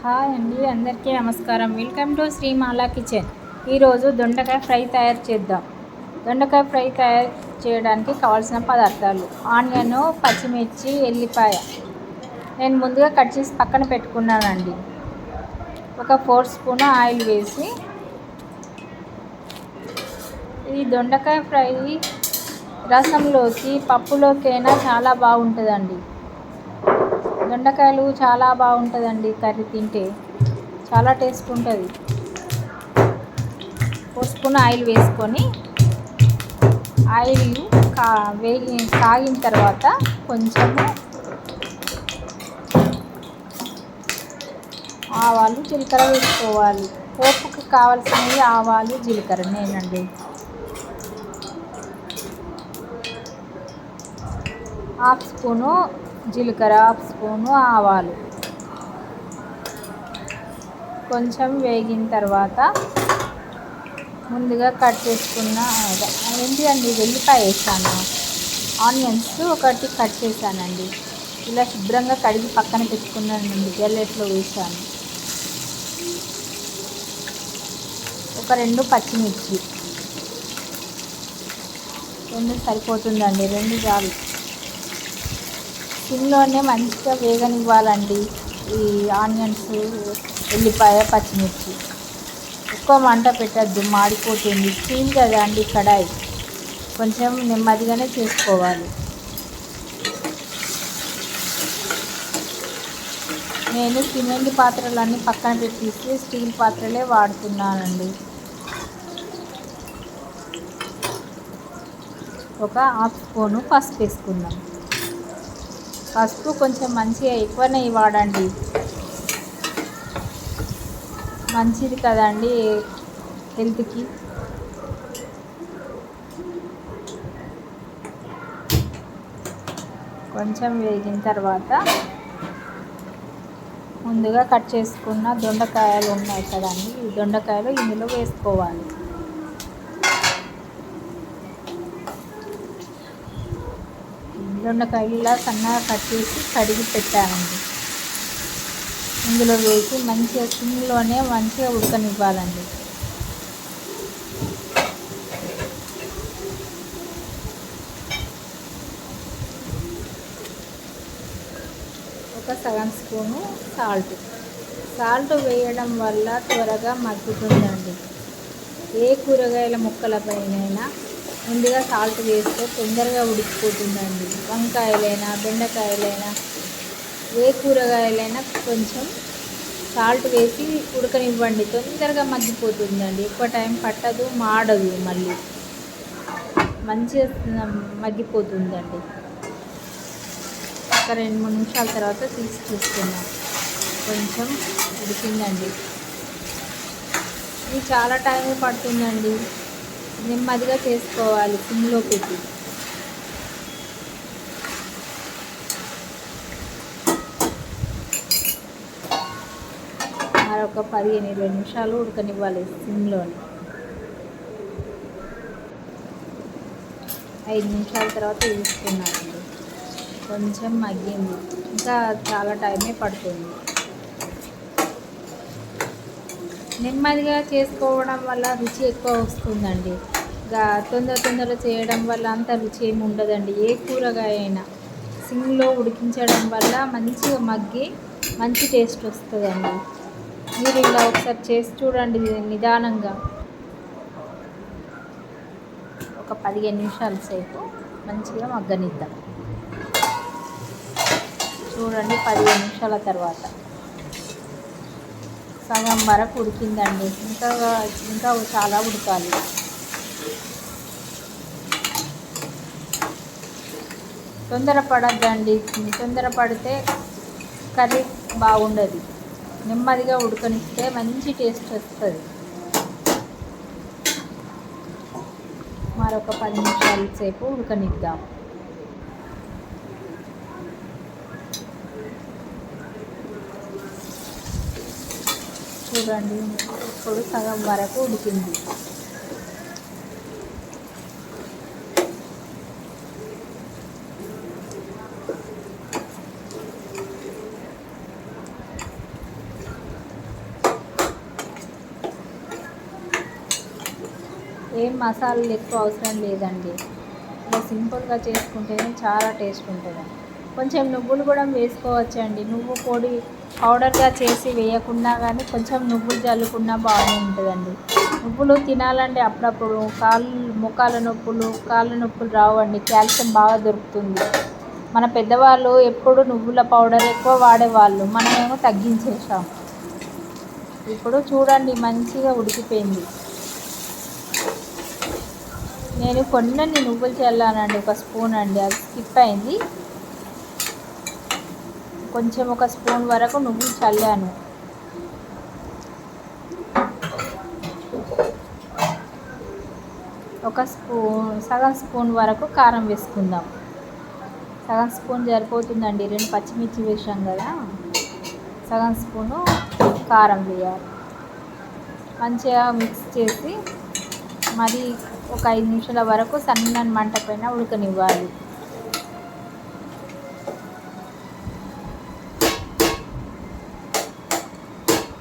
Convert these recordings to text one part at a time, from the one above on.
Hi అండి, అందరికీ నమస్కారం. Welcome to శ్రీమాల kitchen. ఈరోజు దొండకాయ ఫ్రై తయారు చేద్దాం. దొండకాయ ఫ్రై తయారు చేయడానికి కావాల్సిన పదార్థాలు: ఆనియన్, పచ్చిమిర్చి, ఎల్లిపాయ నేను ముందుగా కట్ చేసి పక్కన పెట్టుకున్నానండి. ఒక 4 స్పూన్ ఆయిల్ వేసి, ఈ దొండకాయ ఫ్రై రసంలోకి పప్పులోకైనా చాలా బాగుంటుందండి. దొండకాయలు చాలా బాగుంటుందండి, కర్రీ తింటే చాలా టేస్ట్ ఉంటుంది. 4 స్పూన్ ఆయిల్ వేసుకొని, ఆయిల్ కాగిన తర్వాత కొంచెము ఆవాలు, జీలకర్ర వేసుకోవాలి. పోపుకి కావాల్సినవి ఆవాలు, జీలకర్ర నేనండి. హాఫ్ స్పూను జీలకర్ర, హాఫ్ స్పూను ఆవాలు కొంచెం వేగిన తర్వాత ముందుగా కట్ చేసుకున్న వెల్లిపాయ వేసాను. ఆనియన్స్ ఒకటి కట్ చేశానండి. ఇలా శుభ్రంగా కడిగి పక్కన పెట్టుకున్నానండి. జల్లెట్లో వేసాను. ఒక 2 పచ్చిమిర్చి, 2 సరిపోతుందండి, 2 చాలు. సిమ్లోనే మంచిగా వేగనివ్వాలండి ఈ ఆనియన్స్, ఎల్లిపాయ, పచ్చిమిర్చి. ఎక్కువ మంట పెట్టద్దు, మాడిపోతుంది. స్టీల్ కదా అండి కడాయి, కొంచెం నెమ్మదిగానే చేసుకోవాలి. నేను సిమెంట్ పాత్రలన్నీ పక్కన పెట్టేసి స్టీల్ పాత్రలే వాడుతున్నానండి. ఒక హాఫ్ స్పూను పసుపు వేసుకుందాం. పసుపు కొంచెం మంచిగా ఎక్కువనే వాడండి, మంచిది కదండి హెల్త్కి. కొంచెం వేగిన తర్వాత ముందుగా కట్ చేసుకున్న దొండకాయలు ఉన్నాయి కదండి, ఈ దొండకాయలు ఇందులో వేసుకోవాలి. దొండకాయలు ఇలా సన్నగా కట్ చేసి కడిగి పెట్టానండి. ఇందులో వేసి మంచిగా సిమ్లోనే మంచిగా ఉడకనివ్వాలండి. ఒక సగం స్పూను సాల్ట్ వేయడం వల్ల త్వరగా మగ్గుతుందండి. ఏ కూరగాయల ముక్కలపైనైనా ముందుగా సాల్ట్ వేస్తే తొందరగా ఉడికిపోతుందండి. వంకాయలైనా, బెండకాయలైనా, ఏ కూరగాయలైనా కొంచెం సాల్ట్ వేసి ఉడకనివ్వండి, తొందరగా మగ్గిపోతుందండి. ఎక్కువ టైం పట్టదు, మాడదు, మళ్ళీ మంచిగా మగ్గిపోతుందండి. ఒక 2-3 నిమిషాల తర్వాత తీసి చూసుకున్నాం, కొంచెం ఉడికిందండి. ఇది చాలా టైం పడుతుందండి, నెమ్మదిగా చేసుకోవాలి సిమ్లో పెట్టి. మరొక 15-20 నిమిషాలు ఉడకనివ్వాలి సిమ్లోని. 5 నిమిషాల తర్వాత తీసుకున్నానండి, కొంచెం మగ్గింది. ఇంకా చాలా టైమే పడుతుంది. నెమ్మదిగా చేసుకోవడం వల్ల రుచి ఎక్కువ వస్తుందండి. తొందర చేయడం వల్ల అంత రుచి ఏమి ఉండదండి. ఏ కూరగాయ అయినా సిమ్లో ఉడికించడం వల్ల మంచిగా మగ్గి మంచి టేస్ట్ వస్తుందండి. మీరు ఇలా ఒకసారి చేసి చూడండి నిదానంగా. ఒక 15 నిమిషాల సేపు మంచిగా మగ్గనిద్దాం. చూడండి, 15 నిమిషాల తర్వాత సగం వరకు ఉడికిందండి. ఇంకా చాలా ఉడకాలి. తొందరపడద్దండి, తొందరపడితే కర్రీ బాగుండదు. నెమ్మదిగా ఉడకనిస్తే మంచి టేస్ట్ వస్తుంది. మరొక 10 నిమిషాల సేపు ఉడకనిద్దాం. చూడండి, ఇప్పుడు సగం వరకు ఉడికింది. ఏం మసాలాలు ఎక్కువ అవసరం లేదండి. ఇలా సింపుల్గా చేసుకుంటేనే చాలా టేస్ట్ ఉంటుంది. కొంచెం నువ్వులు కూడా వేసుకోవచ్చండి. నువ్వు పొడి పౌడర్గా చేసి వేయకుండా కానీ కొంచెం నువ్వులు చల్లుకున్నా బాగానే ఉంటుందండి. నువ్వులు తినాలంటే అప్పుడప్పుడు మోకాళ్ళ నొప్పులు కాళ్ళ నొప్పులు రావండి. కాల్షియం బాగా దొరుకుతుంది. మన పెద్దవాళ్ళు ఎప్పుడు నువ్వుల పౌడర్ ఎక్కువ వాడేవాళ్ళు, మనమేమో తగ్గించేసాం. ఇప్పుడు చూడండి మంచిగా ఉడికిపోయింది. నేను కొన్ని నువ్వులు చల్లానండి, ఒక స్పూన్ అండి, అది స్కిప్ అయింది. కొంచెం ఒక స్పూన్ వరకు నువ్వులు చల్లాను. సగం స్పూన్ వరకు కారం వేసుకుందాం. సగం స్పూన్ సరిపోతుందండి, 2 పచ్చిమిర్చి వేసాం కదా. సగం స్పూను కారం వేయాలి. మంచిగా మిక్స్ చేసి మరి ఒక 5 నిమిషాల వరకు సన్నని మంట పైన ఉడకనివ్వాలి.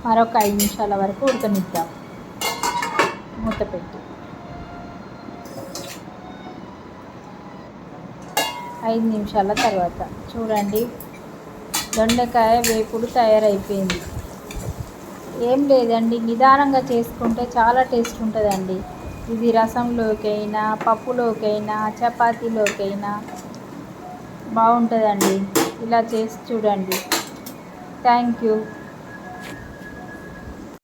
మరొక 5 నిమిషాల వరకు ఉడకనిద్దాం మూత పెట్టి. 5 నిమిషాల తర్వాత చూడండి దొండకాయ వేపుడు తయారైపోయింది. ఏం లేదండి, నిదానంగా చేసుకుంటే చాలా టేస్ట్ ఉంటుందండి. ఇది రసంలోకైనా, పప్పులోకైనా, చపాతీలోకైనా బాగుంటుందండి. ఇలా చేసి చూడండి. Thank you.